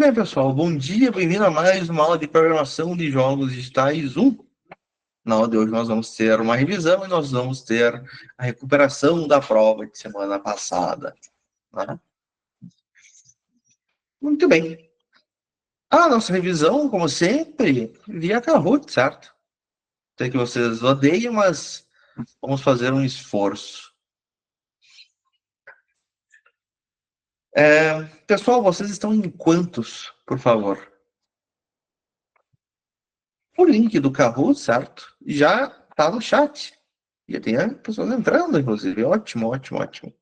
Muito bem, pessoal. Bom dia, bem-vindo a mais uma aula de programação de jogos digitais 1. Na aula de hoje nós vamos ter uma revisão e nós vamos ter a recuperação da prova de semana passada. Né? Muito bem. A nossa revisão, como sempre, via Kahoot, certo? Sei que vocês odeiam, mas vamos fazer um esforço. Pessoal, vocês estão em quantos, por favor? O link do Kahoot, certo? Já está no chat. Já tem pessoas entrando, inclusive. Ótimo, ótimo, ótimo.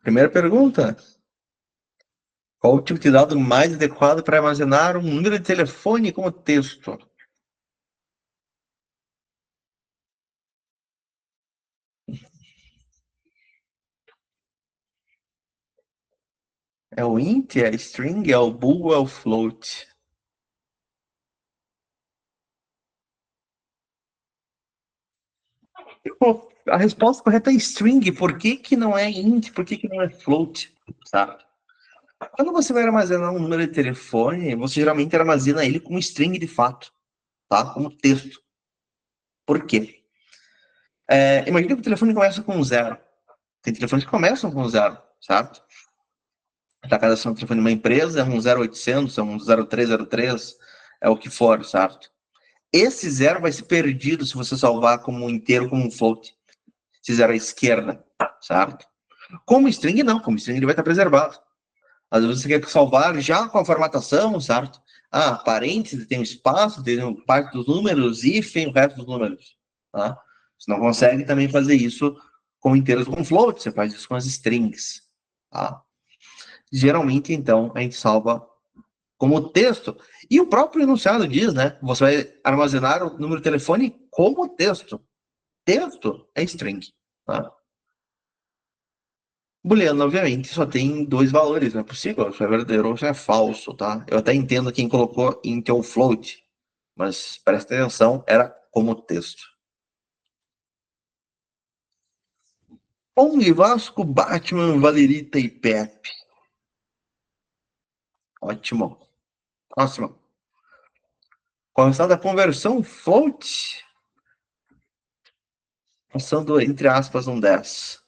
Primeira pergunta. Qual o tipo de dado mais adequado para armazenar um número de telefone como texto? É o int, é a string, é o bool, é o float? Pô, a resposta correta é string. Por que que não é int? Por que que não é float? Sabe? Quando você vai armazenar um número de telefone, você geralmente armazena ele como string de fato, tá? Como texto. Por quê? Imagina que o telefone começa com 0. Tem telefones que começam com 0, certo? Está cadastrando o telefone de uma empresa, é um 0800, é um 0303, é o que for, certo? Esse 0 vai ser perdido se você salvar como um inteiro, como um float. Esse 0 à esquerda, certo? Como string, não. Como string, ele vai estar preservado. Às vezes você quer salvar já com a formatação, certo? Parênteses, tem um espaço, tem parte dos números, hífen, o resto dos números. Tá? Você não consegue também fazer isso com inteiros com float, você faz isso com as strings. Tá? Geralmente, então, a gente salva como texto. E o próprio enunciado diz, né? Você vai armazenar o número de telefone como texto. Texto é string. Tá? Booleano, obviamente, só tem dois valores, não é possível, se é verdadeiro ou se é falso, tá? Eu até entendo quem colocou int ou float, mas presta atenção, era como texto. Pong, Vasco, Batman, Valerita e Pepe. Ótimo. Próximo. Qual é o resultado da conversão float? Passando, entre aspas, um 10.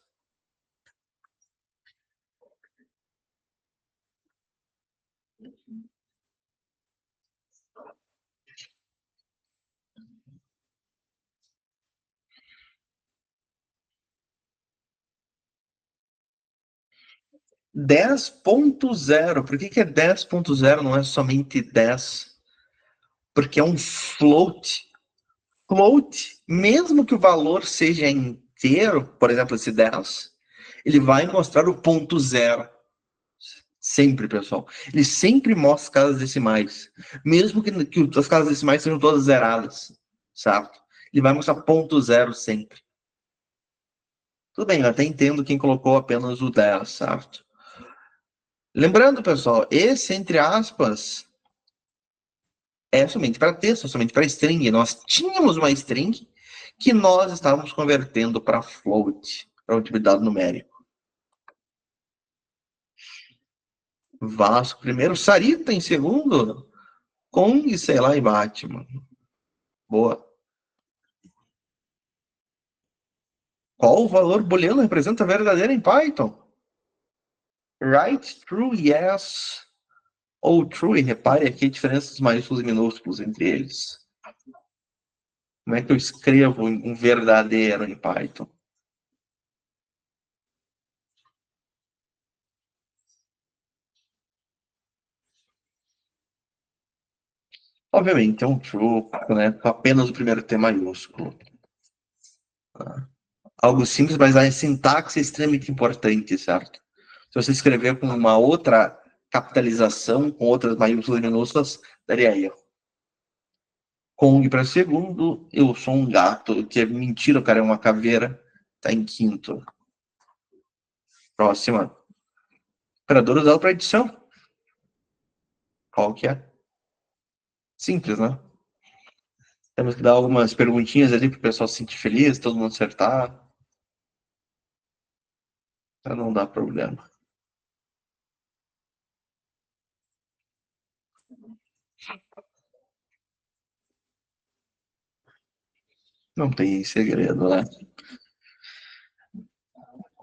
10.0. Por que é 10.0? Não é somente 10? Porque é um float. Float, mesmo que o valor seja inteiro, por exemplo, esse 10, ele vai mostrar o ponto zero. Sempre, pessoal. Ele sempre mostra as casas decimais. Mesmo que as casas decimais sejam todas zeradas, certo? Ele vai mostrar ponto zero sempre. Tudo bem, eu até entendo quem colocou apenas o 10, certo? Lembrando, pessoal, esse, entre aspas, é somente para texto, somente para string. Nós tínhamos uma string que nós estávamos convertendo para float, para utilidade numérica. Vasco primeiro, Sarita em segundo, Kong, sei lá, e Batman. Boa. Qual o valor booleano representa verdadeiro em Python? Right, true, yes ou true. E repare aqui a diferença dos maiúsculos e minúsculos entre eles. Como é que eu escrevo um verdadeiro em Python? Obviamente, é um true, né? Com apenas o primeiro T maiúsculo. Algo simples, mas a sintaxe é extremamente importante, certo? Se você escrever com uma outra capitalização, com outras maiúsculas e minúsculas, daria erro. Kong para segundo. Eu sou um gato, que é mentira, o cara é uma caveira. Tá em quinto. Próxima. Operador usado para edição. Qual que é? Simples, né? Temos que dar algumas perguntinhas ali para o pessoal se sentir feliz, todo mundo acertar. Para não dar problema. Não tem segredo, né?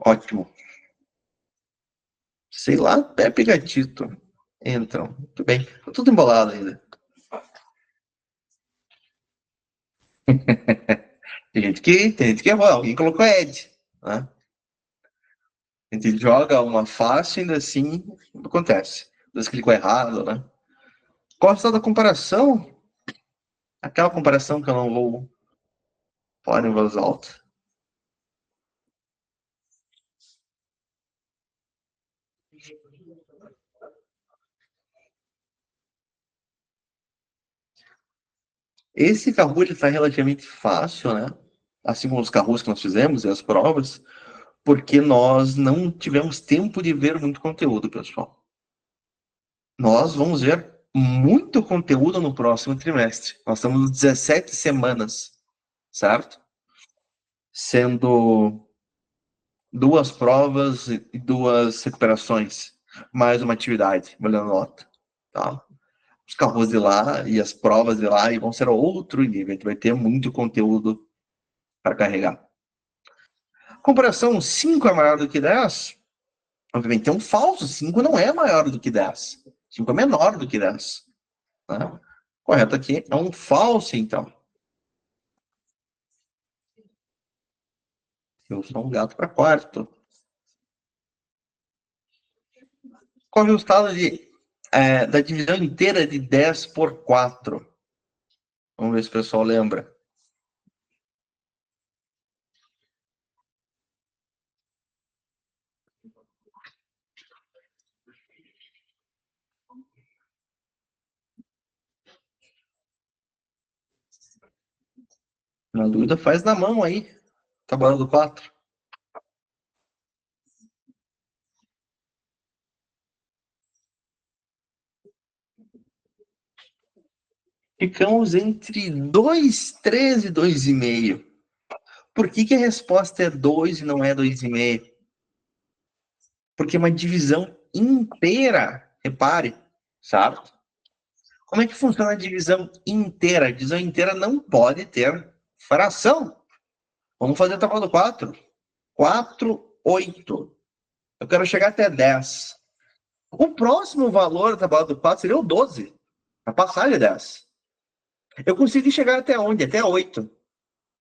Ótimo. Sei lá, Pepe e Gatito entram. Tudo bem. Tá tudo embolado ainda. Tem gente que errou. Alguém colocou Ed. Né? A gente joga uma fácil ainda assim acontece. Às vezes clicou errado, né? Qual é o resultado da comparação? Aquela comparação que eu não vou falar em voz alta. Esse Kahoot ele está relativamente fácil, né? Assim como os Kahoots que nós fizemos e as provas, porque nós não tivemos tempo de ver muito conteúdo, pessoal. Nós vamos ver muito conteúdo no próximo trimestre. Nós estamos 17 semanas, certo? Sendo 2 provas e 2 recuperações, mais uma atividade, olhando nota, tá? Os carros de lá e as provas de lá e vão ser outro nível, a gente vai ter muito conteúdo para carregar. Comparação, 5 é maior do que 10? Obviamente é um falso, 5 não é maior do que 10. 5 é menor do que 10. Né? Correto aqui é um falso, então. Eu sou um gato para quarto. Qual é o resultado da divisão inteira de 10 por 4? Vamos ver se o pessoal lembra. Na dúvida, faz na mão aí. Tabela do 4. Ficamos entre 2, 3 e 2,5. Por que a resposta é 2 e não é 2,5? Porque é uma divisão inteira. Repare, sabe? Como é que funciona a divisão inteira? A divisão inteira não pode ter fração. Vamos fazer a tabela do 4. 4, 8. Eu quero chegar até 10. O próximo valor da tabela do 4 seria o 12. Para passar de 10. Eu consegui chegar até onde? Até 8.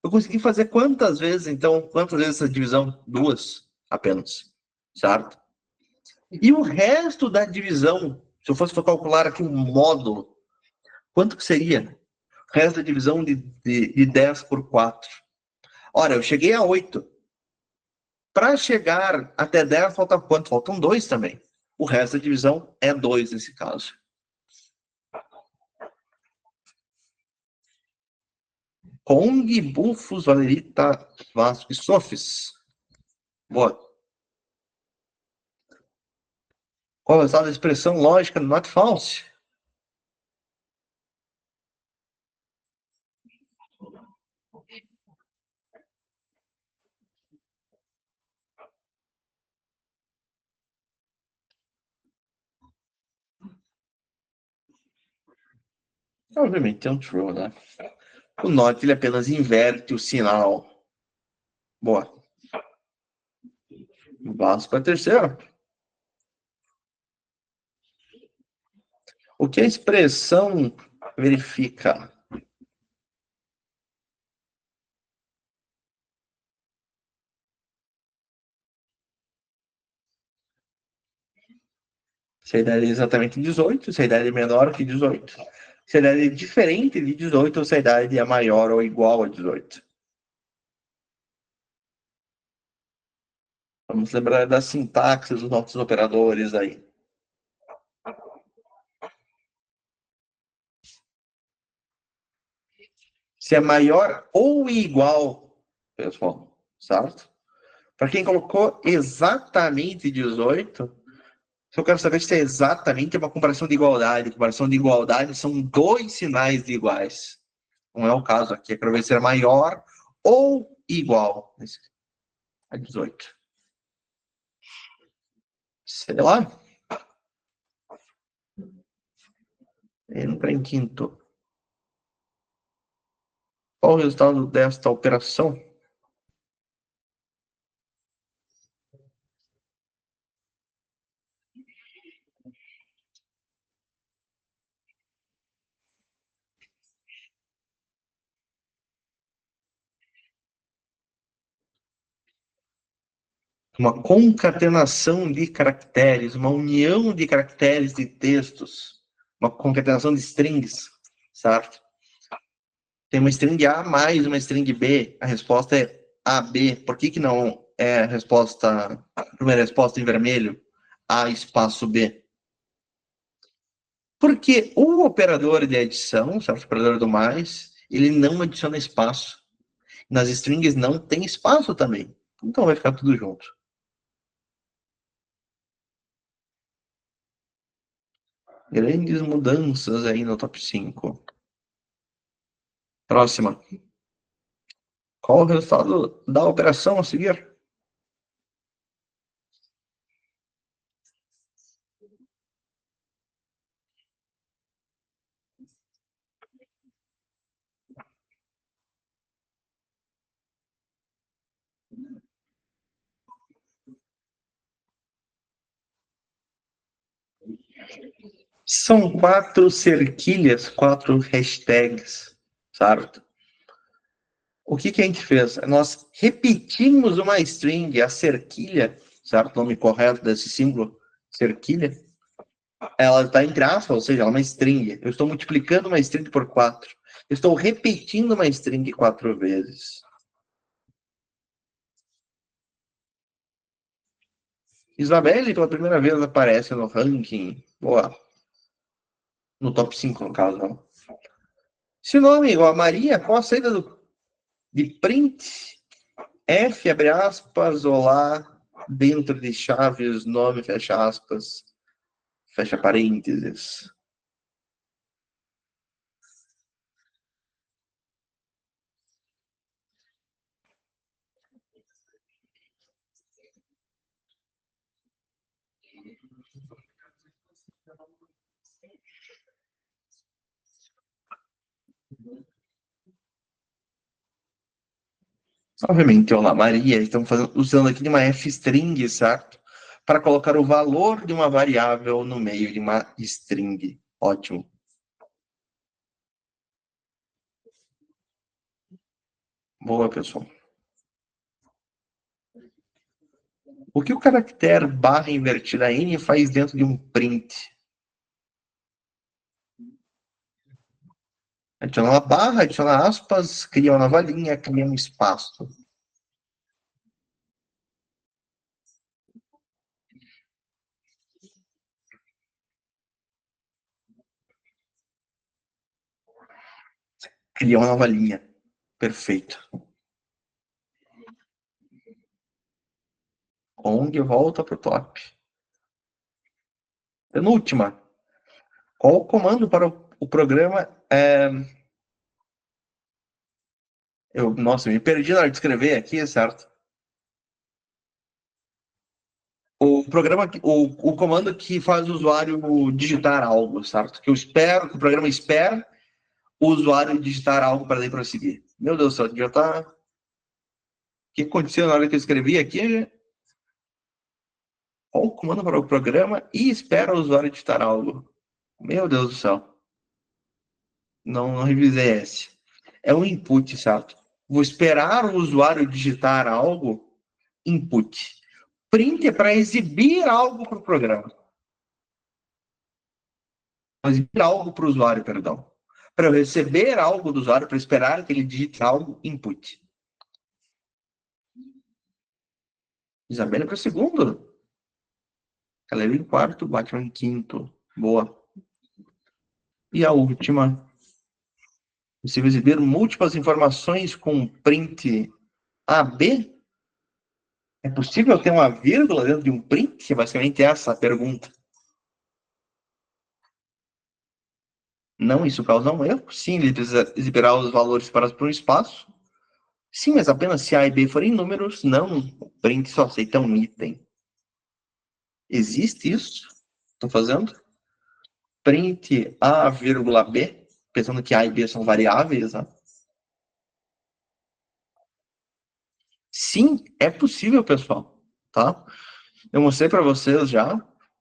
Eu consegui fazer quantas vezes, então? Quantas vezes essa divisão? 2 apenas. Certo? E o resto da divisão, se eu fosse calcular aqui um módulo, quanto que seria? O resto da divisão de 10 por 4. Ora, eu cheguei a 8. Para chegar até 10, falta quanto? Faltam 2 também. O resto da divisão é 2 nesse caso. Kong, Bufos, Valerita, Vasco e Sofis. Boa. Qual é o resultado da expressão lógica do not false? Obviamente é um true, né? O not ele apenas inverte o sinal. Boa. Vasco para a terceira. O que a expressão verifica? Se a idade é exatamente 18, se a idade é menor que 18. Se a idade é diferente de 18 ou se a idade é maior ou igual a 18. Vamos lembrar da sintaxe dos nossos operadores aí. Se é maior ou igual, pessoal, certo? Para quem colocou exatamente 18, se eu quero saber se é exatamente uma comparação de igualdade. Comparação de igualdade são dois sinais de iguais. Não é o caso aqui. Eu quero ver se é maior ou igual a 18. Sei lá. Entra em quinto. Qual o resultado desta operação? Uma concatenação de caracteres, uma união de caracteres de textos, uma concatenação de strings, certo? Tem uma string A mais uma string B, a resposta é AB. Por que não é a resposta, a primeira resposta em vermelho, A espaço B? Porque o operador de adição, certo? O operador do mais, ele não adiciona espaço. Nas strings não tem espaço também. Então vai ficar tudo junto. Grandes mudanças aí no top 5. Próxima. Qual o resultado da operação a seguir? São 4 cerquilhas, 4 hashtags, certo? O que a gente fez? Nós repetimos uma string, a cerquilha, certo? O nome correto desse símbolo, cerquilha. Ela está entre aspas, ou seja, ela é uma string. Eu estou multiplicando uma string por 4. Eu estou repetindo uma string 4 vezes. Isabelle, pela primeira vez, aparece no ranking. Boa. No top 5, no caso. Não. Se o nome é igual a Maria, qual a saída de print? F, abre aspas, olá, dentro de chaves, nome, fecha aspas, fecha parênteses. Obviamente, olá, Maria, estamos usando aqui de uma f-string, certo? Para colocar o valor de uma variável no meio de uma string. Ótimo. Boa, pessoal. O que o caractere barra invertida n faz dentro de um print? Adiciona uma barra, adiciona aspas, cria uma nova linha, cria um espaço. Cria uma nova linha. Perfeito. Ong volta para o top. Penúltima. Qual o comando para o programa? Nossa, me perdi na hora de escrever aqui, certo? O programa, o comando que faz o usuário digitar algo, certo? Que eu espero, que o programa espera o usuário digitar algo para daí prosseguir. Meu Deus do céu, já tá. O que aconteceu na hora que eu escrevi aqui? Qual o comando para o programa e espera o usuário digitar algo? Meu Deus do céu. Não revisei esse. É um input, certo? Vou esperar o usuário digitar algo, input. Print é para exibir algo para o programa. Exibir algo para o usuário, perdão. Para eu receber algo do usuário, para esperar que ele digite algo, input. Isabela para o segundo. Galera em quarto, Batman em quinto. Boa. E a última. Possível exibir múltiplas informações com print AB? É possível ter uma vírgula dentro de um print? Basicamente essa a pergunta. Não, isso causa um erro. Sim, ele precisa exibirá os valores separados por um espaço. Sim, mas apenas se A e B forem números, não. O print só aceita um item. Existe isso? Estou fazendo? Print A, vírgula B, pensando que A e B são variáveis, né? Sim, é possível, pessoal. Tá? Eu mostrei para vocês já.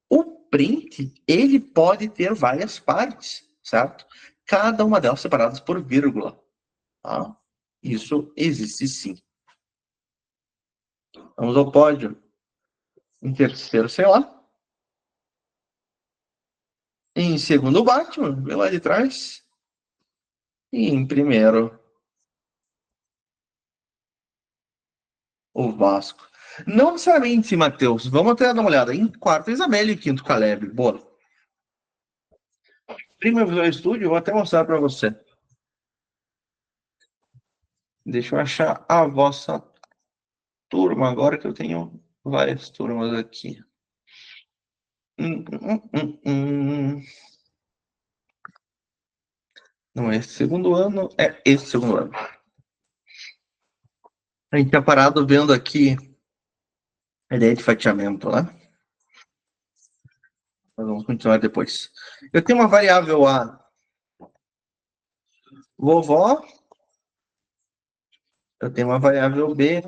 O print, ele pode ter várias partes, certo? Cada uma delas separadas por vírgula. Tá? Isso existe sim. Vamos ao pódio. Em terceiro, sei lá. Em segundo, o Batman, vê lá de trás. E em primeiro, o Vasco. Não necessariamente, Matheus. Vamos até dar uma olhada. Em quarto, Isabelle. E quinto, Caleb. Boa. Primo Visual Studio, eu vou até mostrar para você. Deixa eu achar a vossa turma agora, que eu tenho várias turmas aqui. Não é esse segundo ano, é esse segundo ano. A gente tinha parado vendo aqui a ideia de fatiamento, né? Nós vamos continuar depois. Eu tenho uma variável A, vovó. Eu tenho uma variável B,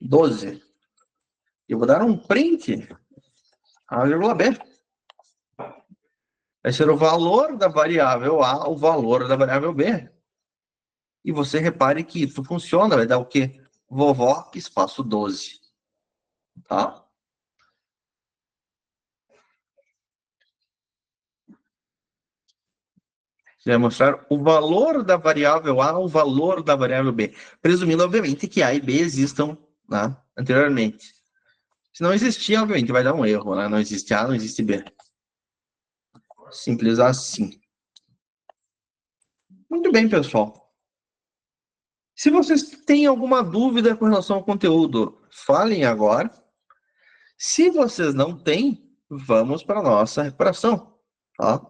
12. Eu vou dar um print, A, vírgula B. Vai ser o valor da variável A, o valor da variável B. E você repare que isso funciona, vai dar o quê? Vovó, espaço 12. Tá? Você vai mostrar o valor da variável A, o valor da variável B. Presumindo, obviamente, que A e B existam, né, anteriormente. Se não existir, obviamente, vai dar um erro, né? Não existe A, não existe B. Simples assim. Muito bem, pessoal. Se vocês têm alguma dúvida com relação ao conteúdo, falem agora. Se vocês não têm, vamos para a nossa recuperação. Tá?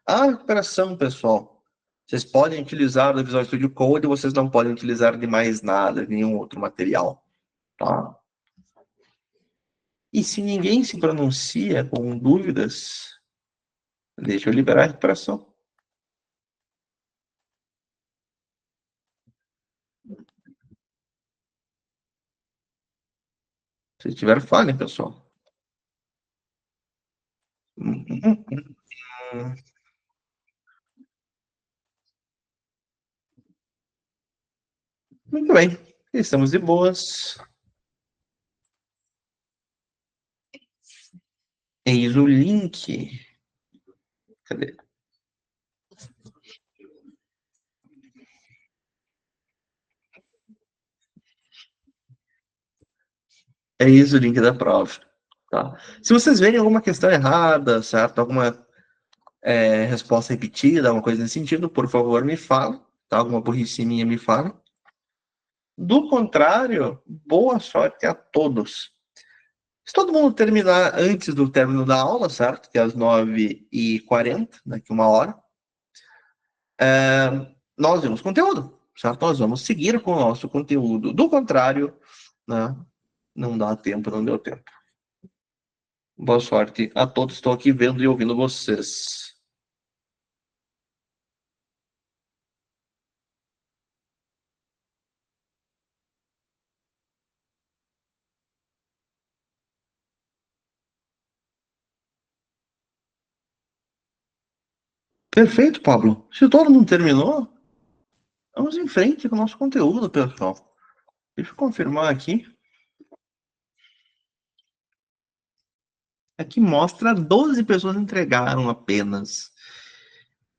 A recuperação, pessoal, vocês podem utilizar o Visual Studio Code, vocês não podem utilizar de mais nada, nenhum outro material. Tá? E se ninguém se pronuncia com dúvidas, deixa eu liberar a recuperação. Se tiver, falem, pessoal. Muito bem, estamos de boas. Eis o link. Cadê? Eis o link da prova. Tá? Se vocês verem alguma questão errada, certo? Alguma resposta repetida, alguma coisa nesse sentido, por favor, me fala. Tá? Alguma burrice minha, me fala. Do contrário, boa sorte a todos. Se todo mundo terminar antes do término da aula, certo? Que é às 9h40, daqui uma hora, nós vemos conteúdo, certo? Nós vamos seguir com o nosso conteúdo. Do contrário, né, não dá tempo, não deu tempo. Boa sorte a todos. Estou aqui vendo e ouvindo vocês. Perfeito, Pablo. Se todo mundo terminou, vamos em frente com o nosso conteúdo, pessoal. Deixa eu confirmar aqui. Aqui mostra 12 pessoas entregaram apenas.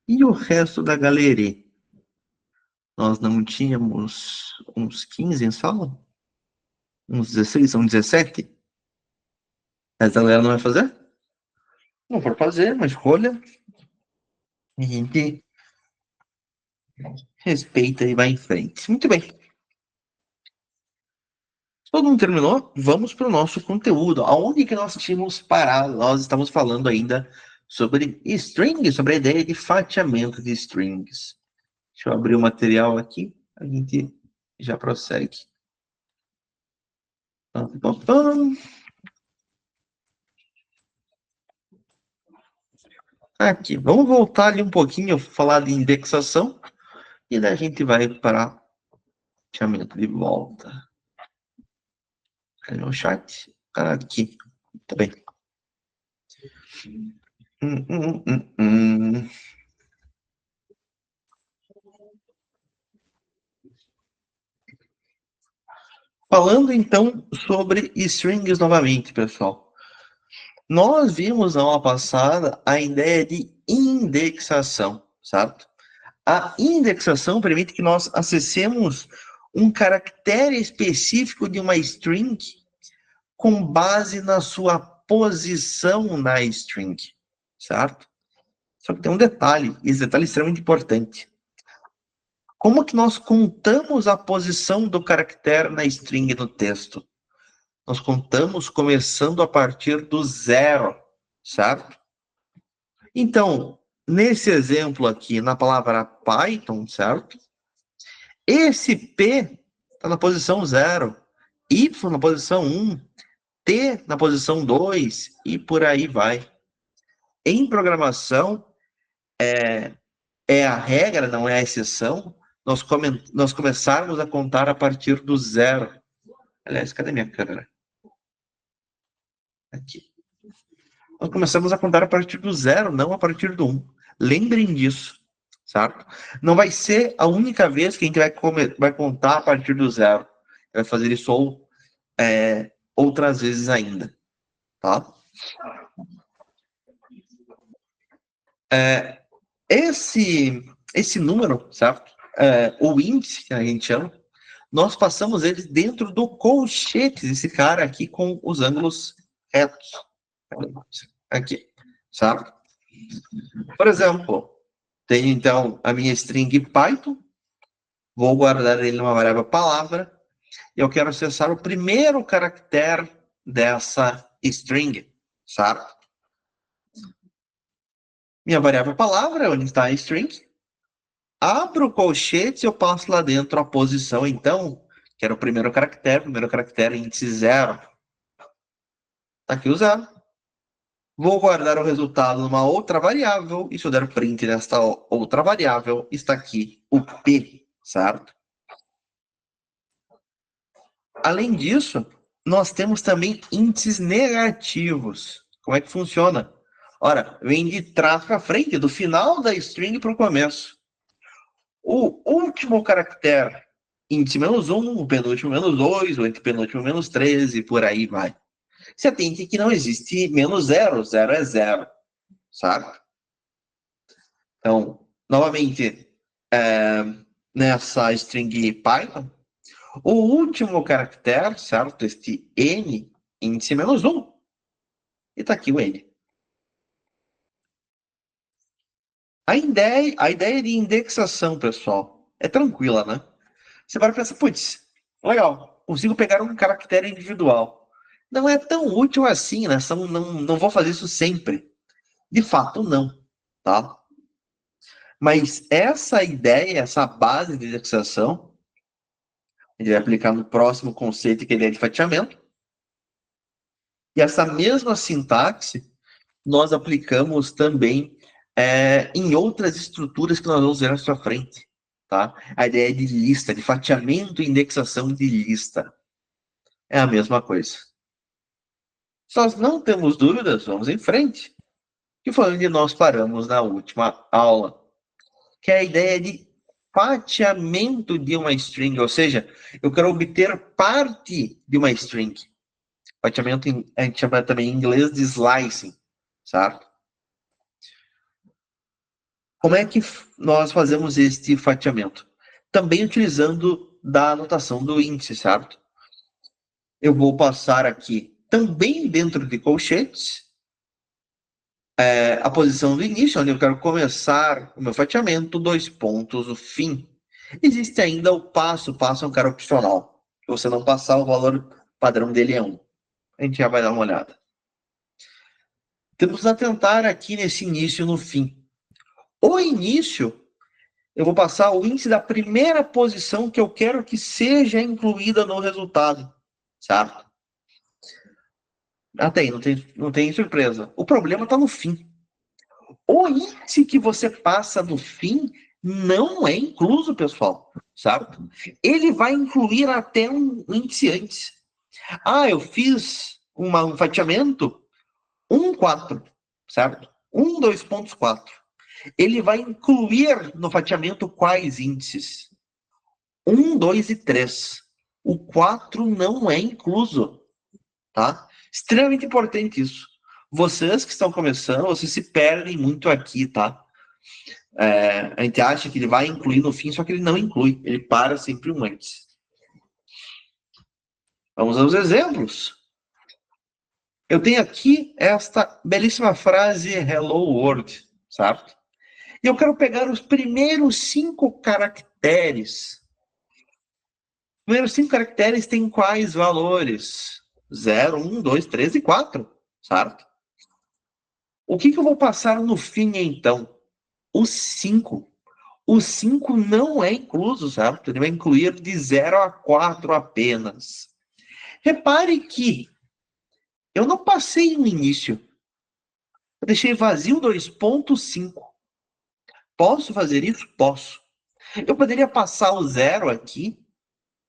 E o resto da galeria? Nós não tínhamos uns 15 em sala? Uns 16, são 17? Essa galera não vai fazer? Não for fazer, uma escolha. A gente respeita e vai em frente. Muito bem. Todo mundo terminou? Vamos para o nosso conteúdo. Aonde que nós tínhamos parado? Nós estamos falando ainda sobre strings, sobre a ideia de fatiamento de strings. Deixa eu abrir o material aqui, a gente já prossegue. Aqui, vamos voltar ali um pouquinho, falar de indexação, e daí a gente vai para fatiamento de volta. Cadê meu chat? Aqui, tá bem. Hum. Falando então sobre strings novamente, pessoal. Nós vimos na aula passada a ideia de indexação, certo? A indexação permite que nós acessemos um caractere específico de uma string com base na sua posição na string, certo? Só que tem um detalhe, esse detalhe é extremamente importante. Como que nós contamos a posição do caractere na string no texto? Nós contamos começando a partir do 0, certo? Então, nesse exemplo aqui, na palavra Python, certo? Esse P está na posição 0, Y na posição 1, T na posição 2 e por aí vai. Em programação, é a regra, não é a exceção, nós começarmos a contar a partir do 0. Aliás, cadê minha câmera? Aqui. Nós começamos a contar a partir do 0, não a partir do 1. Lembrem disso, certo? Não vai ser a única vez que a gente vai contar a partir do 0. Vai fazer isso outras vezes ainda, tá? Esse número, certo? O índice, que a gente chama, nós passamos ele dentro do colchete, esse cara aqui com os ângulos retos. Aqui, certo? Por exemplo, tenho então a minha string Python, vou guardar ele numa variável palavra, e eu quero acessar o primeiro caractere dessa string, certo? Minha variável palavra, onde está a string, abro o colchete e eu passo lá dentro a posição, então, que era o primeiro caractere índice 0. Tá aqui o 0. Vou guardar o resultado numa outra variável, e se eu der print nesta outra variável, está aqui o P, certo? Além disso, nós temos também índices negativos. Como é que funciona? Ora, vem de trás para frente, do final da string para o começo. O último caractere, índice -1, o penúltimo -2, o antepenúltimo -13, e por aí vai. Você atente que não existe -0, 0 é 0, sabe? Então, novamente, nessa string Python, o último caractere, certo? Este N, índice -1. E está aqui o N. A ideia de indexação, pessoal, é tranquila, né? Você vai pensar, putz, legal, consigo pegar um caractere individual. Não é tão útil assim, né? Não vou fazer isso sempre. De fato, não, tá? Mas essa ideia, essa base de indexação, a gente vai aplicar no próximo conceito, que é a ideia de fatiamento. E essa mesma sintaxe, nós aplicamos também em outras estruturas que nós vamos ver na sua frente. Tá? A ideia de lista, de fatiamento e indexação de lista. É a mesma coisa. Se nós não temos dúvidas, vamos em frente. Que foi onde nós paramos na última aula. Que é a ideia de fatiamento de uma string, ou seja, eu quero obter parte de uma string. Fatiamento a gente chama também em inglês de slicing, certo? Como é que nós fazemos este fatiamento? Também utilizando da anotação do índice, certo? Eu vou passar aqui também dentro de colchetes a posição do início, onde eu quero começar o meu fatiamento, 2 pontos, o fim. Existe ainda o passo é um cara opcional. Se você não passar, o valor padrão dele é 1. A gente já vai dar uma olhada. Temos que atentar aqui nesse início e no fim. O início, eu vou passar o índice da primeira posição que eu quero que seja incluída no resultado, certo? Até aí, não tem surpresa. O problema está no fim. O índice que você passa no fim não é incluso, pessoal, certo? Ele vai incluir até um índice antes. Ah, eu fiz um fatiamento 1,4, certo? 2,4. Ele vai incluir no fatiamento quais índices? 1, 2 e 3. O 4 não é incluso, tá? Extremamente importante isso. Vocês que estão começando, vocês se perdem muito aqui, tá? A gente acha que ele vai incluir no fim, só que ele não inclui. Ele para sempre um antes. Vamos aos exemplos. Eu tenho aqui esta belíssima frase Hello World, certo? E eu quero pegar os primeiros 5 caracteres. Os primeiros 5 caracteres têm quais valores? 0, 1, 2, 3 e 4, certo? O que eu vou passar no fim, então? Os 5. O 5 não é incluso, certo? Ele vai incluir de 0 a 4 apenas. Repare que eu não passei no início. Eu deixei vazio 2,5. Posso fazer isso? Posso. Eu poderia passar o 0 aqui,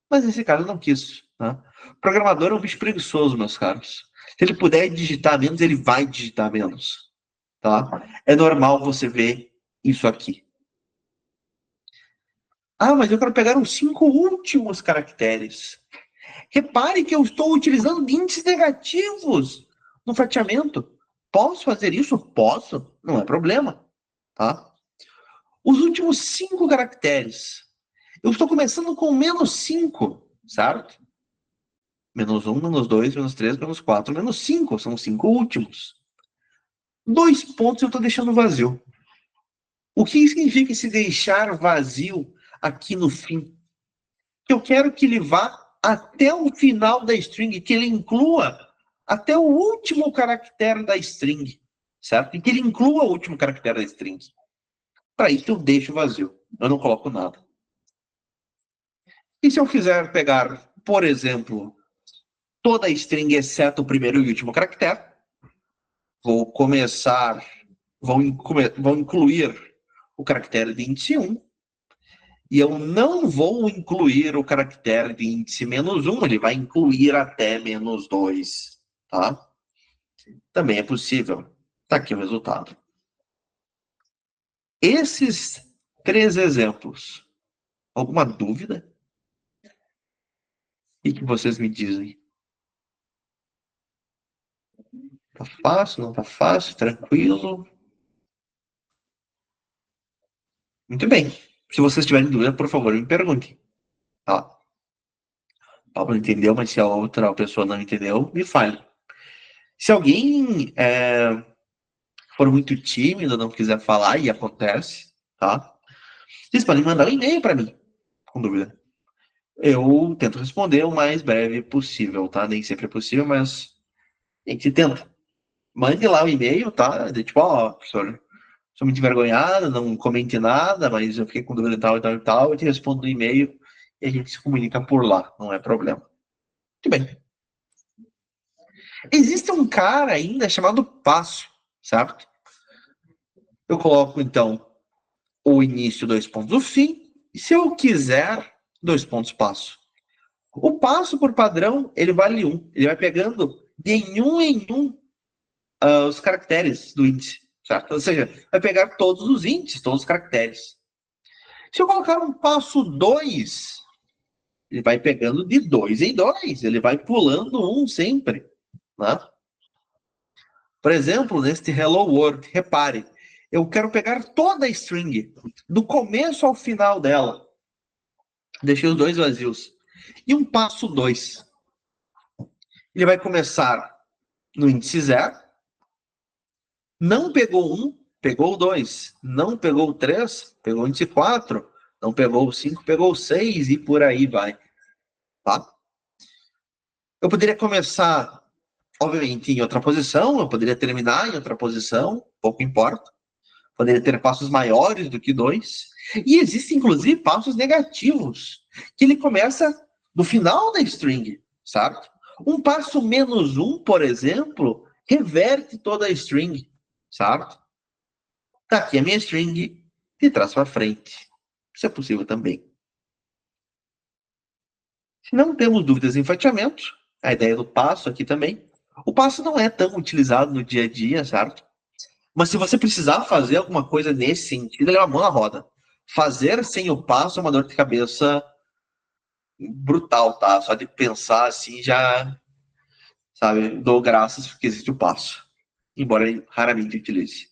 mas nesse caso eu não quis. Tá? O programador é um bicho preguiçoso, meus caros. Se ele puder digitar menos, ele vai digitar menos. Tá? É normal você ver isso aqui. Ah, mas eu quero pegar os 5 últimos caracteres. Repare que eu estou utilizando índices negativos no fatiamento. Posso fazer isso? Posso. Não é problema. Tá? Os últimos 5 caracteres. Eu estou começando com -5, certo? -1, -2, -3, -4, -5. São os 5 últimos. 2 pontos eu estou deixando vazio. O que significa esse deixar vazio aqui no fim? Eu quero que ele vá até o final da string, que ele inclua até o último caractere da string, certo? E que ele inclua o último caractere da string. Para isso eu deixo vazio, eu não coloco nada. E se eu quiser pegar, por exemplo, toda a string exceto o primeiro e último caractere, vou incluir o caractere de índice 1, e eu não vou incluir o caractere de índice -1, ele vai incluir até -2, tá? Também é possível. Tá aqui o resultado. Esses 3 exemplos, alguma dúvida? O que vocês me dizem? Tá fácil, não tá fácil, tranquilo? Muito bem. Se vocês tiverem dúvida, por favor, me perguntem. Tá? Pablo entendeu, mas se a outra pessoa não entendeu, me fale. Se alguém for muito tímido, não quiser falar, e acontece, tá? Vocês podem mandar um e-mail para mim, com dúvida. Eu tento responder o mais breve possível, tá? Nem sempre é possível, mas a gente tenta. Mande lá o e-mail, tá? De tipo, ó, professor, sou muito envergonhado, não comente nada, mas eu fiquei com dúvida e tal e tal e tal. Eu te respondo no e-mail e a gente se comunica por lá, não é problema. Muito bem. Existe um cara ainda chamado passo, certo? Eu coloco, então, o início, 2 pontos, o fim. E se eu quiser, 2 pontos, passo. O passo, por padrão, ele vale 1. Ele vai pegando de um em um os caracteres do índice, certo? Ou seja, vai pegar todos os índices, todos os caracteres. Se eu colocar um passo 2, ele vai pegando de 2 em 2. Ele vai pulando um sempre, né? Por exemplo, neste Hello World, repare, eu quero pegar toda a string, do começo ao final dela. Deixei os 2 vazios. E um passo 2. Ele vai começar no índice 0, Não pegou um, pegou o 2. Não pegou o 3, pegou o índice 4. Não pegou o 5, pegou o 6 e por aí vai. Tá? Eu poderia começar, obviamente, em outra posição, eu poderia terminar em outra posição, pouco importa. Poderia ter passos maiores do que 2. E existem, inclusive, passos negativos, que ele começa no final da string, certo? Um passo menos um, por exemplo, reverte toda a string, certo? Tá aqui a minha string de trás para frente. Isso é possível também. Se não temos dúvidas em fatiamento, a ideia do passo aqui também. O passo não é tão utilizado no dia a dia, certo? Mas se você precisar fazer alguma coisa nesse sentido, ele é uma mão na roda. Fazer sem o passo é uma dor de cabeça brutal, tá? Só de pensar assim já, sabe, dou graças porque existe o passo. Embora ele raramente utilize.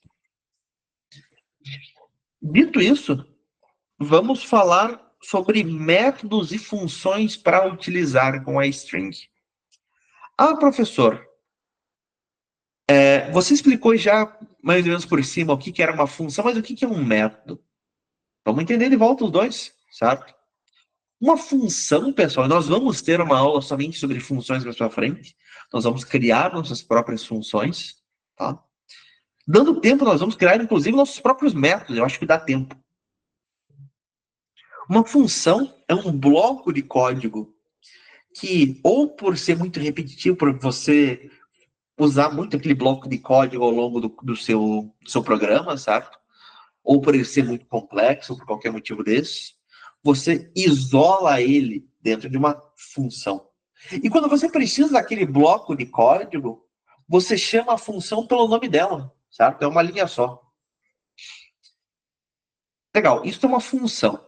Dito isso, vamos falar sobre métodos e funções para utilizar com a string. Ah, professor, você explicou já mais ou menos por cima o que era uma função, mas o que é um método? Vamos entender de volta os dois, certo? Uma função, pessoal, nós vamos ter uma aula somente sobre funções mais para frente. Nós vamos criar nossas próprias funções, tá? Dando tempo, nós vamos criar, inclusive, nossos próprios métodos. Eu acho que dá tempo. Uma função é um bloco de código que, ou por ser muito repetitivo, por você usar muito aquele bloco de código ao longo do seu programa, certo? Ou por ele ser muito complexo, ou por qualquer motivo desse, você isola ele dentro de uma função. E quando você precisa daquele bloco de código, você chama a função pelo nome dela, certo? É uma linha só. Legal, isso é uma função.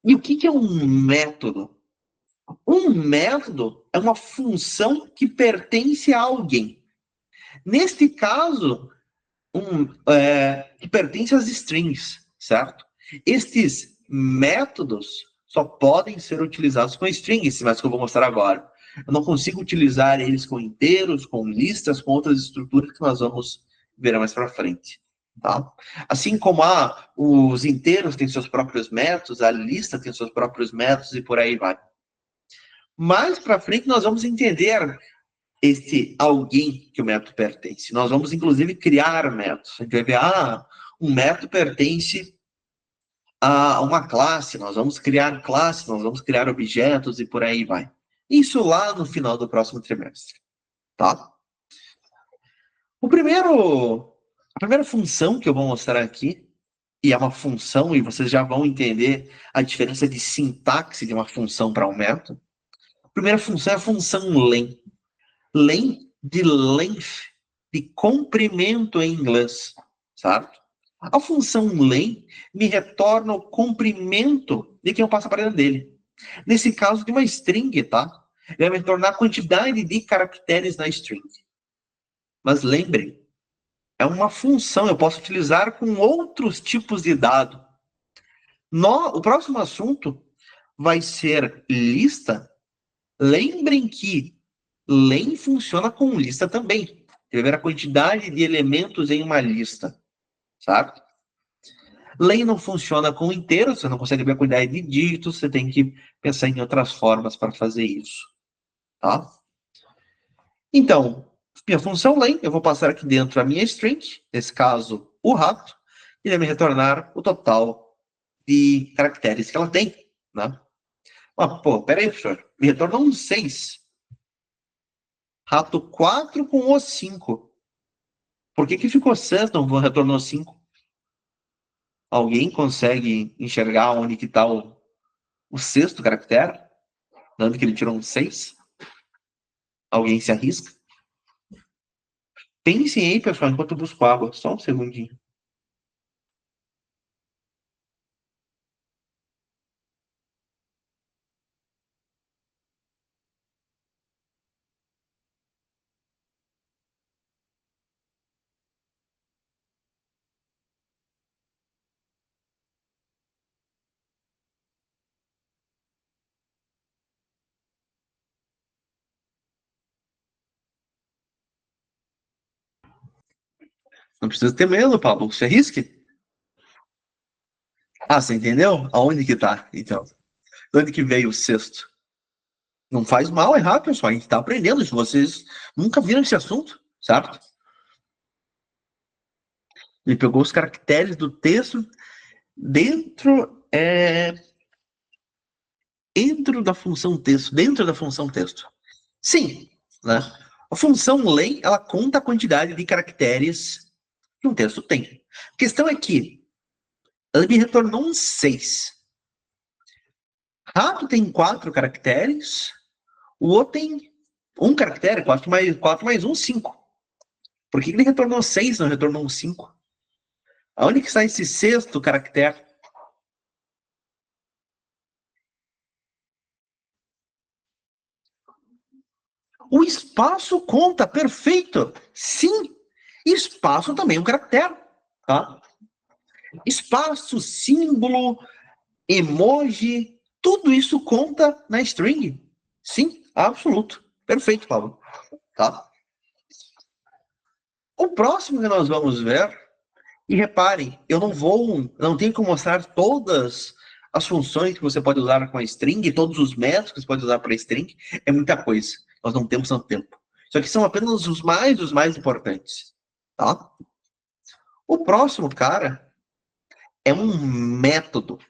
E o que é um método? Um método é uma função que pertence a alguém. Neste caso, que pertence às strings, certo? Estes métodos só podem ser utilizados com strings, mas que eu vou mostrar agora. Eu não consigo utilizar eles com inteiros, com listas, com outras estruturas que nós vamos ver mais para frente. Tá? Assim como os inteiros têm seus próprios métodos, a lista tem seus próprios métodos e por aí vai. Mais para frente nós vamos entender este alguém que o método pertence. Nós vamos, inclusive, criar métodos. A gente vai ver, um método pertence a uma classe, nós vamos criar classes, nós vamos criar objetos e por aí vai. Isso lá no final do próximo trimestre, tá? A primeira função que eu vou mostrar aqui, e é uma função, e vocês já vão entender a diferença de sintaxe de uma função para um método. A primeira função é a função len. Len de length, de comprimento em inglês, certo? A função len me retorna o comprimento de quem eu passo para dentro dele. Nesse caso, de uma string, tá? Ele vai me retornar a quantidade de caracteres na string. Mas lembrem, é uma função, eu posso utilizar com outros tipos de dado. O próximo assunto vai ser lista. Lembrem que len funciona com lista também. Ele vai ver a quantidade de elementos em uma lista, certo? Len não funciona com inteiros, você não consegue ver a quantidade de dígitos, você tem que pensar em outras formas para fazer isso, tá? Então, minha função len, eu vou passar aqui dentro a minha string, nesse caso, o rato, e ele vai me retornar o total de caracteres que ela tem, né? Pô, peraí, professor, me retornou um 6. Rato 4 com o 5. Por que ficou 6, não retornou 5? Alguém consegue enxergar onde que está o sexto caractere? Dando que ele tirou um 6? Alguém se arrisca? Pensem aí, pessoal, enquanto eu busco água. Só um segundinho. Não precisa ter medo, Pablo. Você arrisque. Ah, você entendeu? Aonde que tá, então? De onde que veio o sexto? Não faz mal errar, pessoal. A gente tá aprendendo. Se vocês nunca viram esse assunto, certo? Ele pegou os caracteres do texto dentro, dentro da função texto. Dentro da função texto. Sim, né? A função len, ela conta a quantidade de caracteres que um texto tem. A questão é que ela me retornou um 6. Rato tem 4 caracteres, o outro tem um caractere, 4 mais 1, 5. Por que ele retornou 6 não retornou um 5? Aonde que está esse sexto caractere? O espaço conta, perfeito. Sim, espaço também é um caractere. Tá? Espaço, símbolo, emoji, tudo isso conta na string. Sim, absoluto. Perfeito, Pablo. Tá? O próximo que nós vamos ver, e reparem, eu não tenho que mostrar todas as funções que você pode usar com a string, todos os métodos que você pode usar para a string, é muita coisa. Nós não temos tanto tempo. Isso aqui são apenas os mais importantes. Tá? O próximo, cara, é um método.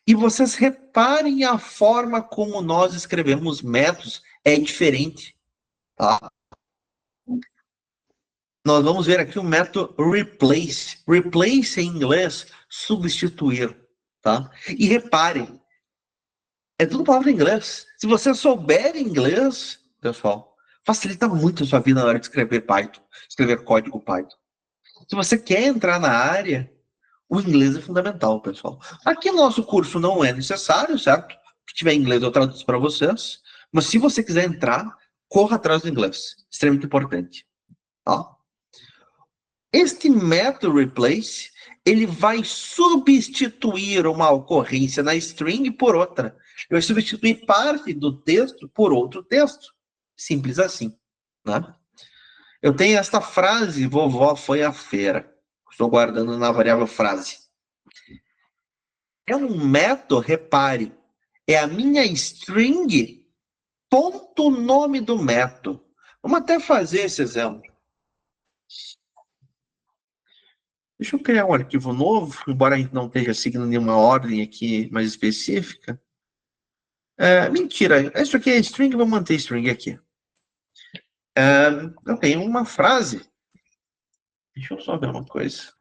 E vocês reparem a forma como nós escrevemos métodos é diferente. Tá? Nós vamos ver aqui o método replace. Replace em inglês, substituir. Tá? E reparem, é tudo palavra em inglês. Se você souber inglês, pessoal, facilita muito a sua vida na hora de escrever Python, escrever código Python. Se você quer entrar na área, o inglês é fundamental, pessoal. Aqui no nosso curso não é necessário, certo? Se tiver inglês, eu traduzo para vocês. Mas se você quiser entrar, corra atrás do inglês. Extremamente importante. Tá? Este método replace, ele vai substituir uma ocorrência na string por outra. Ele vai substituir parte do texto por outro texto. Simples assim. Né? Eu tenho esta frase, vovó foi à feira. Estou guardando na variável frase. É um método, repare, é a minha string, ponto nome do método. Vamos até fazer esse exemplo. Deixa eu criar um arquivo novo, embora a gente não esteja seguindo nenhuma ordem aqui mais específica. Mentira, isso aqui é string, vou manter string aqui. Eu tenho uma frase. Deixa eu só ver uma coisa.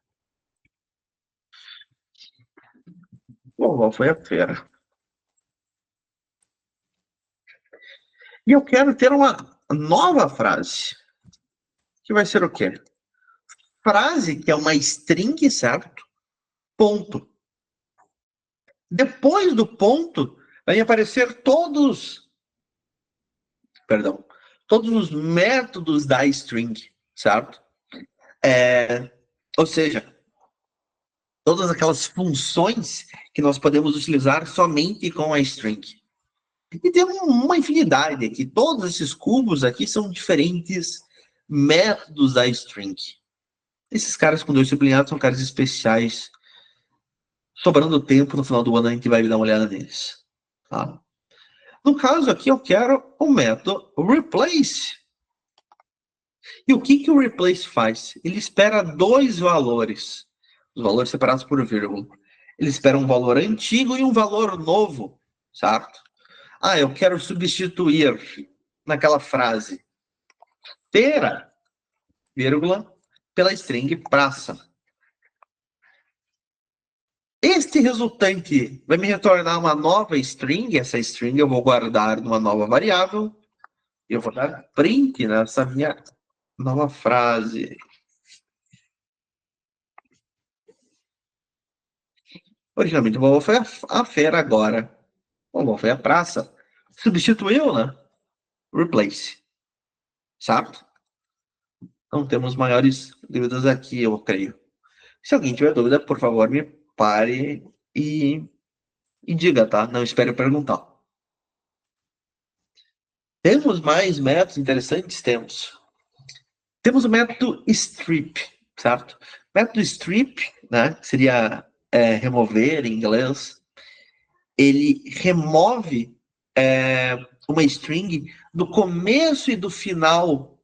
Vovó foi à feira. E eu quero ter uma nova frase. Que vai ser o quê? Frase que é uma string, certo? Ponto. Depois do ponto, vai aparecer todos os métodos da string, certo? Ou seja, todas aquelas funções que nós podemos utilizar somente com a string. E tem uma infinidade aqui. Todos esses cubos aqui são diferentes métodos da string. Esses caras com 2 sublinhados são caras especiais. Sobrando tempo, no final do ano a gente vai dar uma olhada neles. Tá? No caso aqui, eu quero o método replace. E o que o replace faz? Ele espera 2 valores. Os valores separados por vírgula. Ele espera um valor antigo e um valor novo, certo? Eu quero substituir naquela frase pera, vírgula, pela string praça. Este resultante vai me retornar uma nova string. Essa string eu vou guardar numa nova variável. E eu vou dar print nessa minha nova frase. Originalmente o vovô foi a feira, agora o vovô foi a praça. Substituiu, né? Replace. Certo? Não temos maiores dúvidas aqui, eu creio. Se alguém tiver dúvida, por favor, me pare e diga, tá? Não espere perguntar. Temos mais métodos interessantes? Temos. Temos o método strip. certo? Método strip, né, que seria remover em inglês, ele remove uma string do começo e do final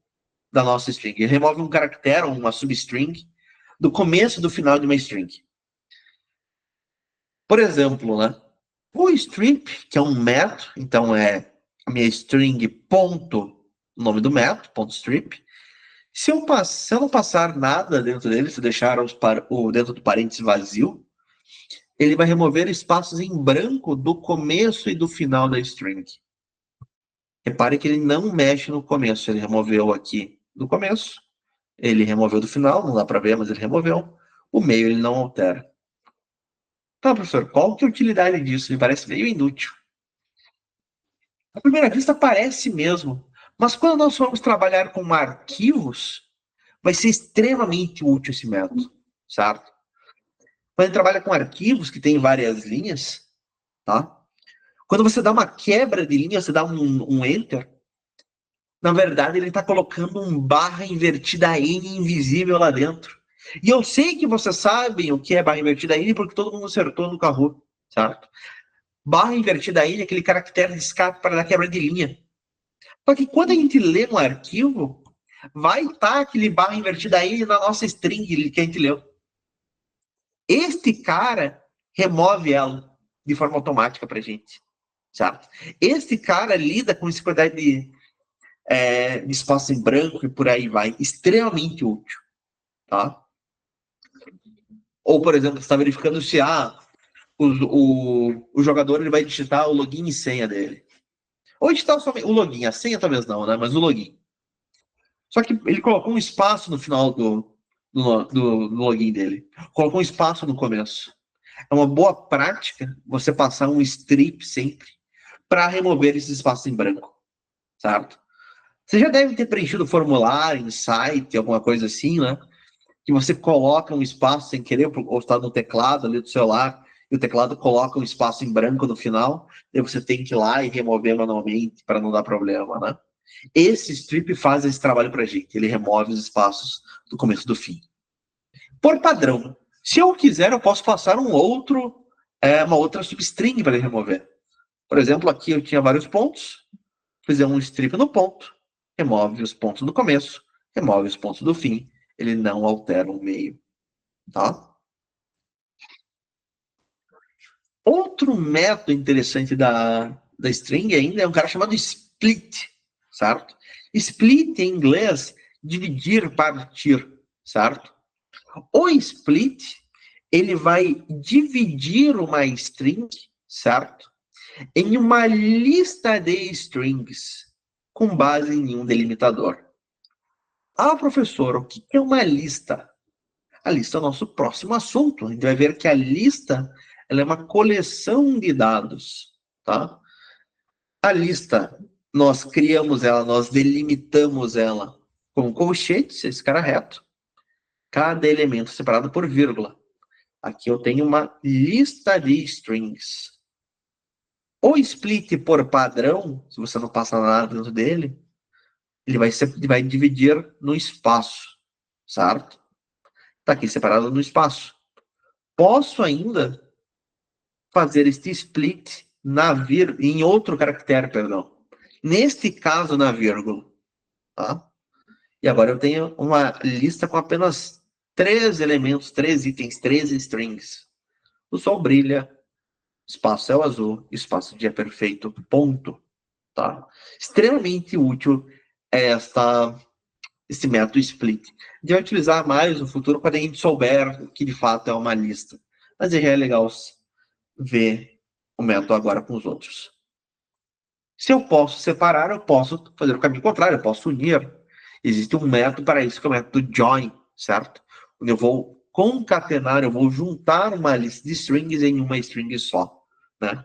da nossa string. Ele remove um caractere, uma substring, do começo e do final de uma string. Por exemplo, né, o strip, que é um método, então é a minha string ponto, o nome do método, ponto strip. Se eu não passar nada dentro dele, se eu deixar o dentro do parênteses vazio, ele vai remover espaços em branco do começo e do final da string. Repare que ele não mexe no começo, ele removeu aqui do começo, ele removeu do final, não dá para ver, mas ele removeu. O meio ele não altera. Então, professor, qual que é a utilidade disso? Me parece meio inútil. À primeira vista parece mesmo, mas quando nós formos trabalhar com arquivos, vai ser extremamente útil esse método, certo? Quando a gente trabalha com arquivos que tem várias linhas, tá? Quando você dá uma quebra de linha, você dá um enter, na verdade ele está colocando um barra invertida N invisível lá dentro. E eu sei que vocês sabem o que é barra invertida N porque todo mundo acertou no carro, certo? Barra invertida N é aquele caractere de escape para dar quebra de linha. Só que quando a gente lê um arquivo, vai estar aquele barra invertida N na nossa string que a gente leu. Este cara remove ela de forma automática para a gente, certo? Este cara lida com essa quantidade de espaço em branco e por aí vai. Extremamente útil, tá? Ou, por exemplo, você está verificando se o jogador ele vai digitar o login e senha dele. Ou digitar somente o login, a senha talvez não, né? Mas o login. Só que ele colocou um espaço no final do login dele. Colocou um espaço no começo. É uma boa prática você passar um strip sempre para remover esses espaços em branco, certo? Você já deve ter preenchido o formulário em site, alguma coisa assim, né? Que você coloca um espaço sem querer, ou está no teclado ali do celular, e o teclado coloca um espaço em branco no final, e você tem que ir lá e remover manualmente para não dar problema, né? Esse strip faz esse trabalho para a gente, ele remove os espaços do começo e do fim. Por padrão, se eu quiser, eu posso passar uma outra substring para ele remover. Por exemplo, aqui eu tinha vários pontos, fizer um strip no ponto, remove os pontos do começo, remove os pontos do fim, ele não altera o meio, tá? Outro método interessante da string ainda é um cara chamado split, certo? Split em inglês, dividir, partir, certo? O split, ele vai dividir uma string, certo? Em uma lista de strings com base em um delimitador. Ah, professor, o que é uma lista? A lista é o nosso próximo assunto. A gente vai ver que a lista ela é uma coleção de dados, tá? A lista, nós criamos ela, nós delimitamos ela com colchetes, esse cara reto, cada elemento separado por vírgula. Aqui eu tenho uma lista de strings. O split por padrão, se você não passa nada dentro dele, ele vai dividir no espaço, certo? Está aqui separado no espaço. Posso ainda fazer este split em outro caractere, perdão. Neste caso, na vírgula. Tá? E agora eu tenho uma lista com apenas 3 elementos, 3 itens, 3 strings. O sol brilha, espaço céu azul, espaço dia perfeito, ponto. Tá? Extremamente útil esse método split. A gente vai utilizar mais no futuro quando a gente souber que de fato é uma lista. Mas já é legal ver o método agora com os outros. Se eu posso separar, eu posso fazer o caminho contrário, eu posso unir. Existe um método para isso, que é o método join, certo? Onde eu vou concatenar, eu vou juntar uma lista de strings em uma string só, né?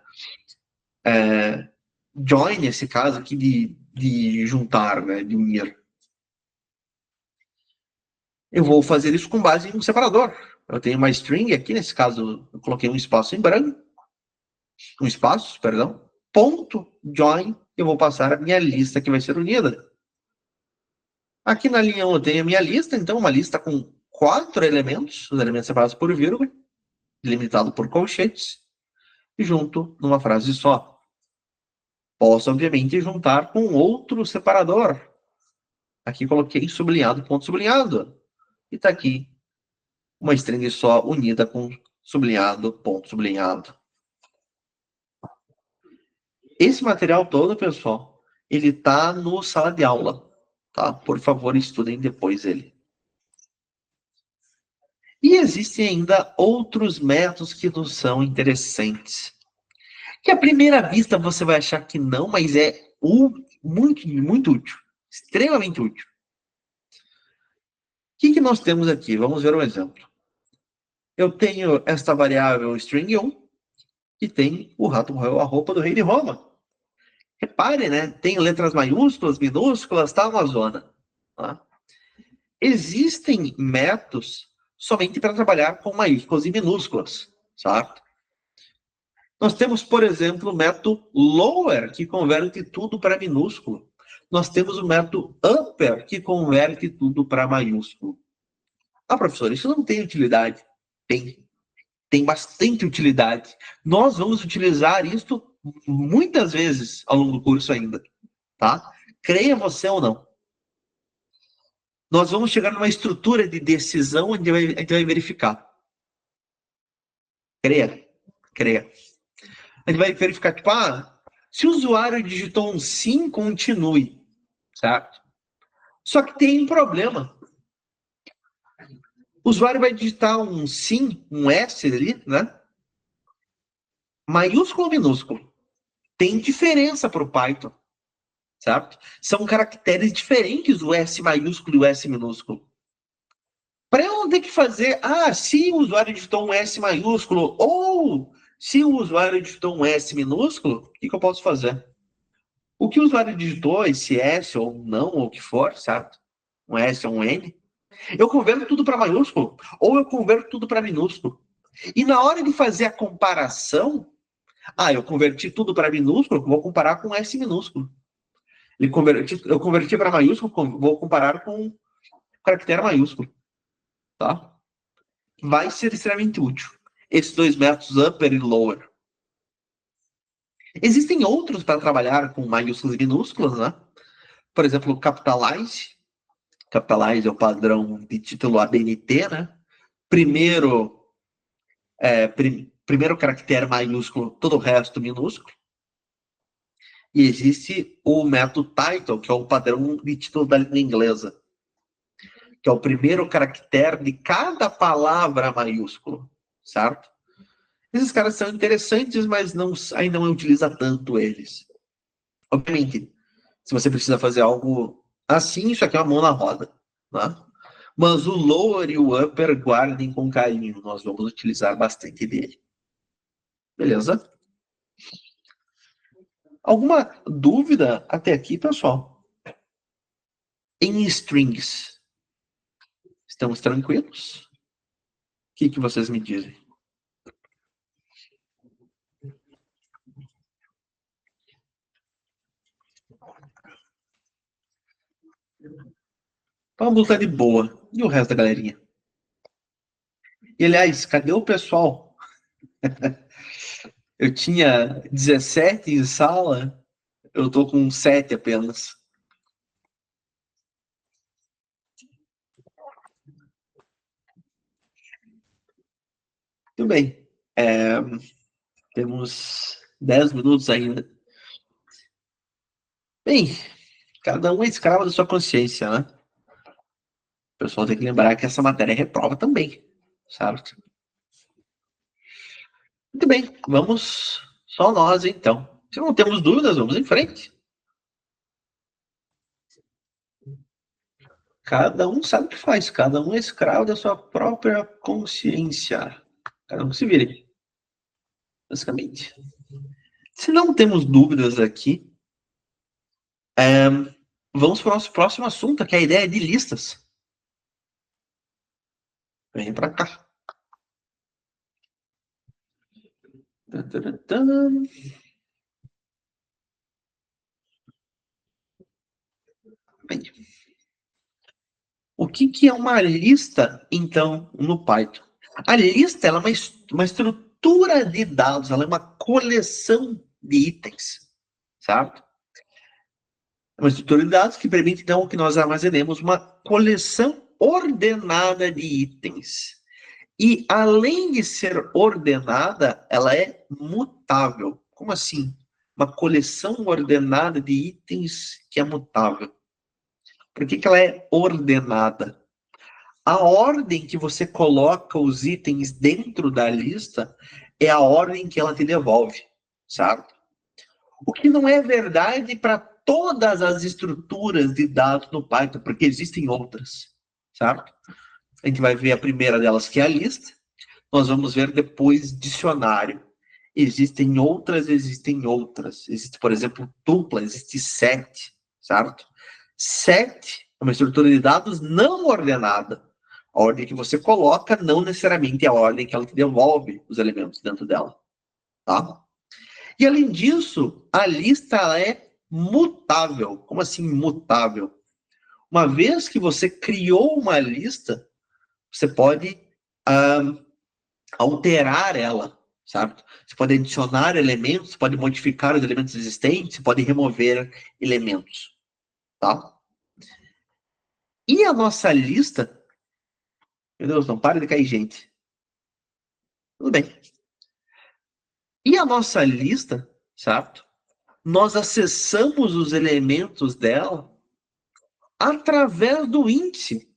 Join, nesse caso aqui de juntar, né? De unir. Eu vou fazer isso com base em um separador. Eu tenho uma string aqui, nesse caso eu coloquei um espaço em branco, ponto join, eu vou passar a minha lista que vai ser unida. Aqui na linha 1 eu tenho a minha lista, então uma lista com 4 elementos, os elementos separados por vírgula, delimitado por colchetes, e junto numa frase só. Posso, obviamente, juntar com outro separador. Aqui coloquei sublinhado, ponto sublinhado. E está aqui uma string só unida com sublinhado, ponto sublinhado. Esse material todo, pessoal, ele está no sala de aula, tá? Por favor, estudem depois ele. E existem ainda outros métodos que não são interessantes. Que à primeira vista você vai achar que não, mas é muito, muito útil. Extremamente útil. O que nós temos aqui? Vamos ver um exemplo. Eu tenho esta variável string1, que tem o rato morreu a roupa do rei de Roma. Repare, né? Tem letras maiúsculas, minúsculas, tá uma zona. Tá? Existem métodos somente para trabalhar com maiúsculas e minúsculas, certo? Nós temos, por exemplo, o método lower, que converte tudo para minúsculo. Nós temos o método upper, que converte tudo para maiúsculo. Ah, professor, isso não tem utilidade? Tem bastante utilidade. Nós vamos utilizar isso muitas vezes ao longo do curso ainda, tá? Creia você ou não. Nós vamos chegar numa estrutura de decisão onde a gente vai verificar. Creia. A gente vai verificar, tipo, se o usuário digitou um sim, continue, certo? Só que tem um problema. O usuário vai digitar um sim, um S ali, né? Maiúsculo ou minúsculo? Tem diferença para o Python, certo? São caracteres diferentes o S maiúsculo e o S minúsculo. Para eu não ter que fazer, se o usuário digitou um S maiúsculo ou se o usuário digitou um S minúsculo, o que eu posso fazer? O que o usuário digitou, esse S ou não, ou o que for, certo? Um S ou um N, eu converto tudo para maiúsculo ou eu converto tudo para minúsculo. E na hora de fazer a comparação, eu converti tudo para minúsculo, vou comparar com S minúsculo. Eu converti para maiúsculo, vou comparar com caractere maiúsculo. Tá? Vai ser extremamente útil. Esses dois métodos, upper e lower. Existem outros para trabalhar com maiúsculas e minúsculas, né? Por exemplo, o capitalize. Capitalize é o padrão de título ABNT, né? Primeiro caractere maiúsculo, todo o resto minúsculo. E existe o método title, que é o padrão de título da língua inglesa, que é o primeiro caractere de cada palavra maiúsculo, certo? Esses caras são interessantes, mas ainda não utiliza tanto eles. Obviamente, se você precisa fazer algo assim, isso aqui é uma mão na roda. Né? Mas o lower e o upper guardem com carinho. Nós vamos utilizar bastante dele. Beleza? Alguma dúvida até aqui, pessoal? Em strings, estamos tranquilos? O que vocês me dizem? Vamos estar de boa. E o resto da galerinha? E, aliás, cadê o pessoal? Eu tinha 17 em sala, eu tô com 7 apenas. Tudo bem. Temos 10 minutos ainda. Bem, cada um é escravo da sua consciência, né? O pessoal tem que lembrar que essa matéria é reprova também, certo? Muito bem, vamos só nós então. Se não temos dúvidas, vamos em frente. Cada um sabe o que faz, cada um é escravo da sua própria consciência. Cada um se vire, basicamente. Se não temos dúvidas aqui, vamos para o nosso próximo assunto, que é a ideia de listas. Vem para cá. Bem, o O que é uma lista, então, no Python? A lista ela é uma estrutura de dados, ela é uma coleção de itens, certo? É uma estrutura de dados que permite, então, que nós armazenemos uma coleção ordenada de itens. E, além de ser ordenada, ela é mutável. Como assim? Uma coleção ordenada de itens que é mutável. Por que ela é ordenada? A ordem que você coloca os itens dentro da lista é a ordem que ela te devolve, certo? O que não é verdade para todas as estruturas de dados no Python, porque existem outras, certo? A gente vai ver a primeira delas, que é a lista. Nós vamos ver depois dicionário. Existem outras. Existe, por exemplo, tupla, existe set, certo? Set é uma estrutura de dados não ordenada. A ordem que você coloca não necessariamente é a ordem que ela te devolve os elementos dentro dela, tá? E além disso, a lista ela é mutável. Como assim mutável? Uma vez que você criou uma lista, você pode alterar ela, certo? Você pode adicionar elementos, você pode modificar os elementos existentes, você pode remover elementos, tá? E a nossa lista, meu Deus, não para de cair gente. Tudo bem. E a nossa lista, certo? Nós acessamos os elementos dela através do índice,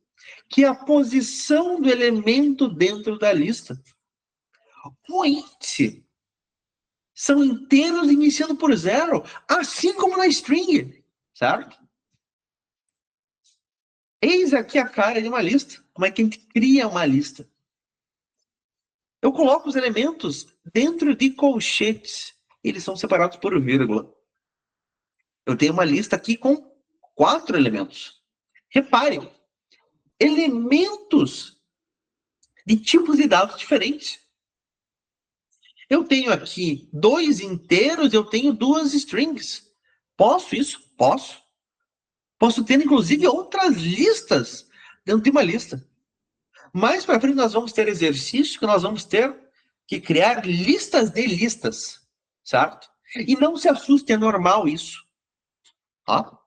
que é a posição do elemento dentro da lista. O índice são inteiros iniciando por zero, assim como na string, certo? Eis aqui a cara de uma lista. Como é que a gente cria uma lista? Eu coloco os elementos dentro de colchetes. Eles são separados por vírgula. Eu tenho uma lista aqui com 4 elementos. Reparem, elementos de tipos de dados diferentes. Eu tenho aqui 2 inteiros, eu tenho 2 strings. Posso isso? Posso. Posso ter, inclusive, outras listas dentro de uma lista. Mais para frente, nós vamos ter exercício que nós vamos ter que criar listas de listas, certo? E não se assuste, é normal isso. Tá?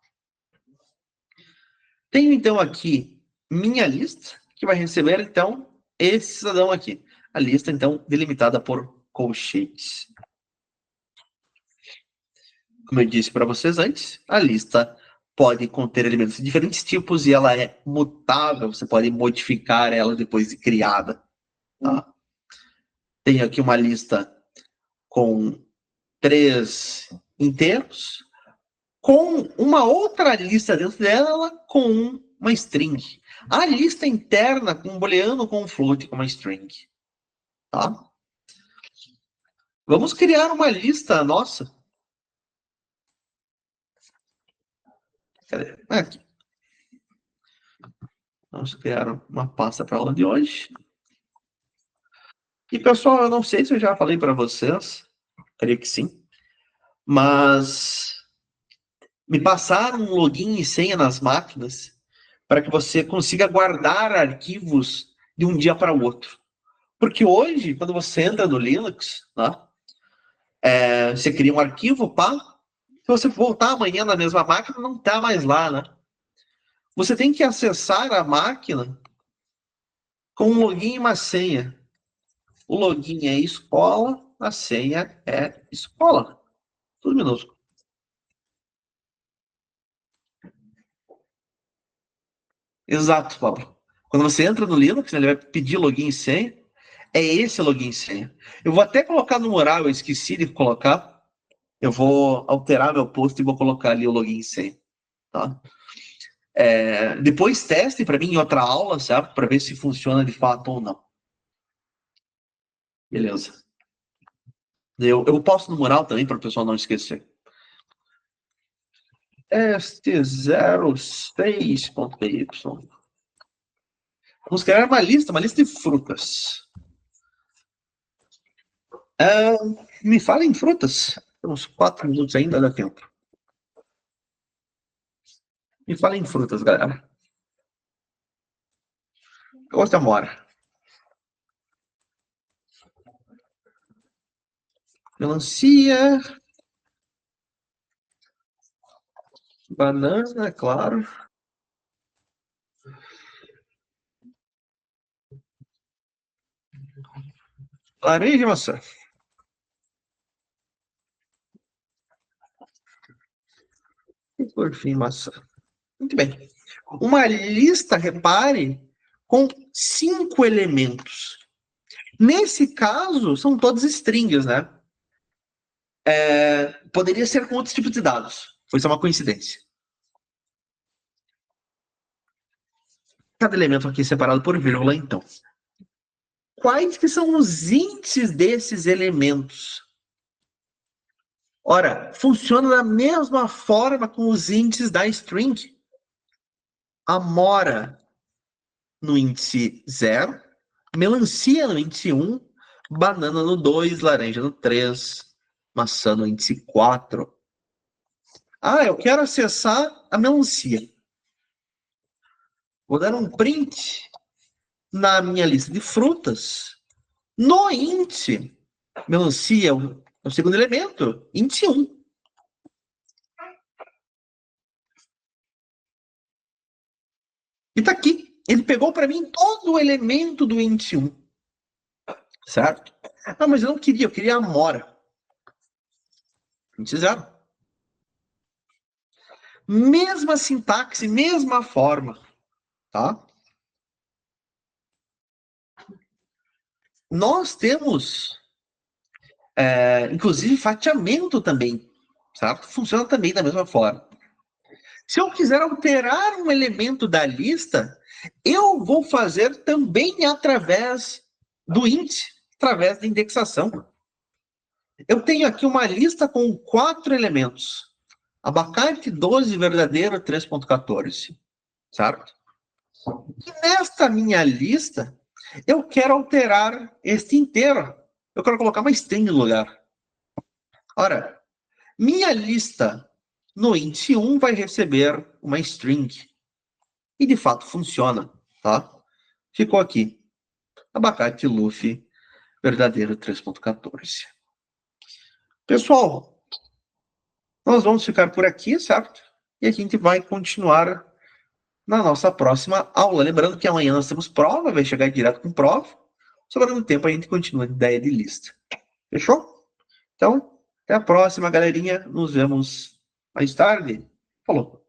Tenho, então, aqui minha lista, que vai receber, então, esse cidadão aqui. A lista, então, delimitada por colchetes. Como eu disse para vocês antes, a lista pode conter elementos de diferentes tipos e ela é mutável, você pode modificar ela depois de criada. Tá? Tenho aqui uma lista com 3 inteiros, com uma outra lista dentro dela com uma string. A lista interna com um booleano com um float com uma string. Tá? Vamos criar uma lista nossa. Cadê? Aqui. Vamos criar uma pasta para a aula de hoje. E, pessoal, eu não sei se eu já falei para vocês, creio que sim, mas me passaram um login e senha nas máquinas para que você consiga guardar arquivos de um dia para o outro. Porque hoje, quando você entra no Linux, né, você cria um arquivo, pá, se você voltar amanhã na mesma máquina, não está mais lá, né? Você tem que acessar a máquina com um login e uma senha. O login é escola, a senha é escola. Tudo minúsculo. Exato, Pablo. Quando você entra no Linux, ele vai pedir login e senha. É esse login e senha. Eu vou até colocar no mural, eu esqueci de colocar. Eu vou alterar meu post e vou colocar ali o login e senha. Tá? Depois teste para mim em outra aula, certo? Para ver se funciona de fato ou não. Beleza. Eu posto no mural também para o pessoal não esquecer. St06.py. Vamos criar uma lista de frutas. Me fala em frutas. Temos 4 minutos ainda, dá tempo. Me fala em frutas, galera. Eu gosto de amora. Melancia. Banana, claro. Laranja e maçã. E por fim, maçã. Muito bem. Uma lista, repare, com 5 elementos. Nesse caso, são todos strings, né? Poderia ser com outros tipos de dados. Foi só uma coincidência. Cada elemento aqui é separado por vírgula, então. Quais que são os índices desses elementos? Ora, funciona da mesma forma com os índices da string. Amora no índice 0, melancia no índice 1, banana no 2, laranja no 3, maçã no índice 4. Ah, eu quero acessar a melancia. Vou dar um print na minha lista de frutas. No índice, melancia é o segundo elemento, índice 1. E tá aqui. Ele pegou para mim todo o elemento do índice 1. Certo? Ah, mas eu não queria, eu queria a amora. Índice 0. Mesma sintaxe, mesma forma. Tá? Nós temos, inclusive, fatiamento também. Certo? Funciona também da mesma forma. Se eu quiser alterar um elemento da lista, eu vou fazer também através do índice, através da indexação. Eu tenho aqui uma lista com 4 elementos. Abacate 12, verdadeiro 3.14. Certo? E nesta minha lista, eu quero alterar este inteiro. Eu quero colocar uma string no lugar. Ora, minha lista no índice 1 vai receber uma string. E de fato funciona, tá? Ficou aqui. Abacate Luffy, verdadeiro 3.14. Pessoal, nós vamos ficar por aqui, certo? E a gente vai continuar na nossa próxima aula. Lembrando que amanhã nós temos prova, vai chegar direto com prova. Sobrando tempo, a gente continua a ideia de lista. Fechou? Então, até a próxima, galerinha. Nos vemos mais tarde. Falou!